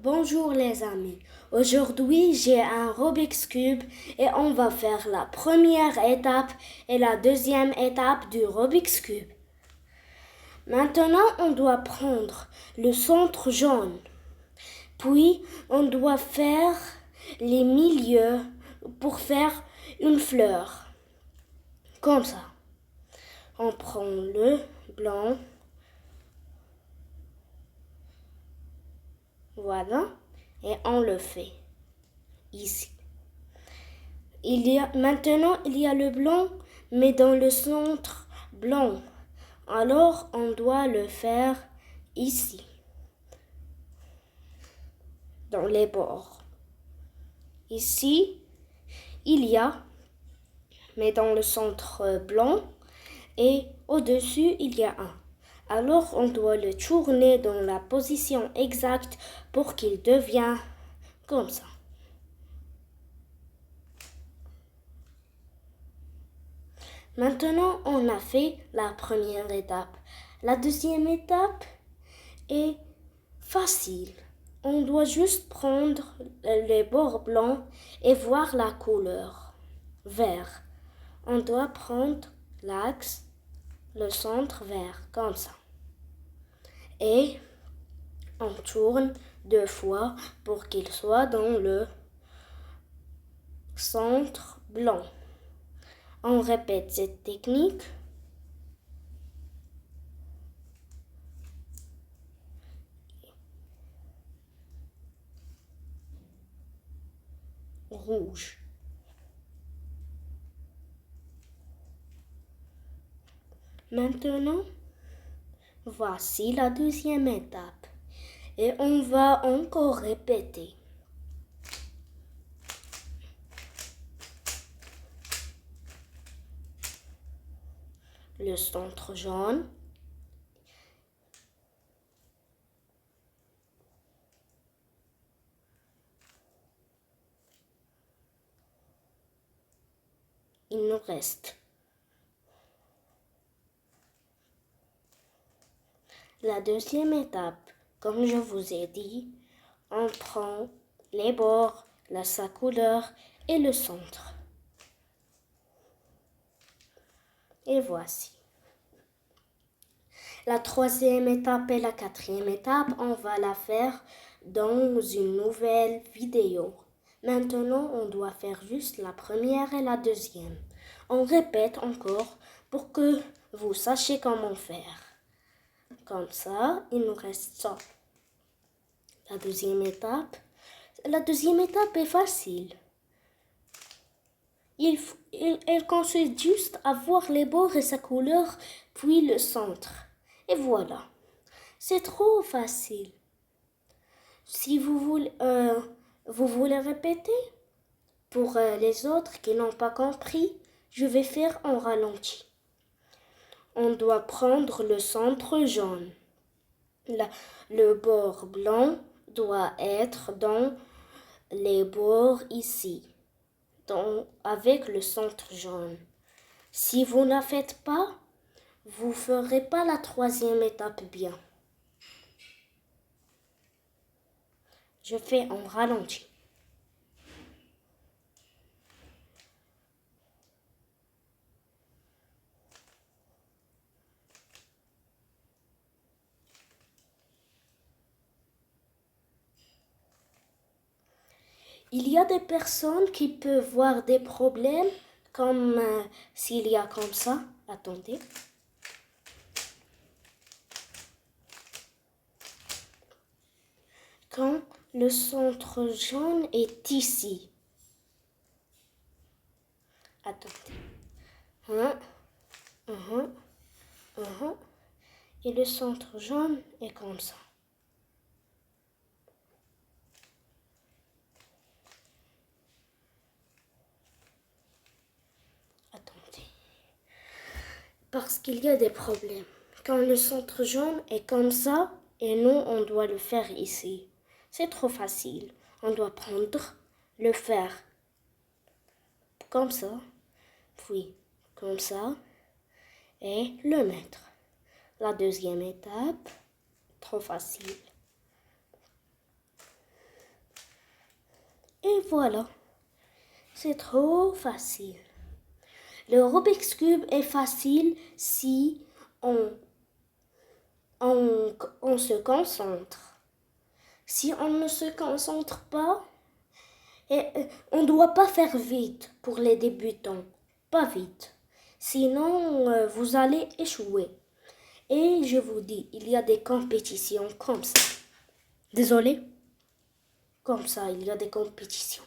Bonjour les amis, aujourd'hui j'ai un Rubik's Cube et on va faire la première étape et la deuxième étape du Rubik's Cube. Maintenant on doit prendre le centre jaune, puis on doit faire les milieux pour faire une fleur, comme ça. On prend le blanc, voilà, et on le fait ici. Maintenant il y a le blanc, mais dans le centre blanc. Alors on doit le faire ici, dans les bords. Ici, il y a, mais dans le centre blanc, et au-dessus, il y a un. Alors on doit le tourner dans la position exacte pour qu'il devienne comme ça. Maintenant, on a fait la première étape. La deuxième étape est facile. On doit juste prendre les bords blancs et voir la couleur vert. On doit prendre l'axe, le centre vert, comme ça. Et on tourne 2 fois pour qu'il soit dans le centre blanc. On répète cette technique. Rouge. Maintenant, voici la deuxième étape. Et on va encore répéter. Le centre jaune. Il nous reste la deuxième étape. Comme je vous ai dit, on prend les bords, sa couleur et le centre. Et voici. La troisième étape et la quatrième étape, on va la faire dans une nouvelle vidéo. Maintenant, on doit faire juste la première et la deuxième. On répète encore pour que vous sachiez comment faire. Comme ça, il nous reste ça. La deuxième étape est facile. Elle consiste juste à voir les bords et sa couleur, puis le centre. Et voilà. C'est trop facile. Si vous voulez répéter, pour les autres qui n'ont pas compris, je vais faire en ralenti. On doit prendre le centre jaune. Le bord blanc doit être dans les bords ici, avec le centre jaune. Si vous ne la faites pas, vous ne ferez pas la troisième étape bien. Je fais en ralenti. Il y a des personnes qui peuvent voir des problèmes comme s'il y a comme ça. Attendez. Quand le centre jaune est ici. Attendez. Et le centre jaune est comme ça. Attendez. Parce qu'il y a des problèmes. Quand le centre jaune est comme ça, et nous, on doit le faire ici. C'est trop facile. On doit prendre, le faire comme ça, puis comme ça, et le mettre. La deuxième étape, trop facile. voilà, c'est trop facile. Le Rubik's Cube est facile si on, on se concentre. Si on ne se concentre pas, on ne doit pas faire vite pour les débutants. Pas vite. Sinon, vous allez échouer. Et je vous dis, il y a des compétitions comme ça. Désolé. Comme ça, il y a des compétitions.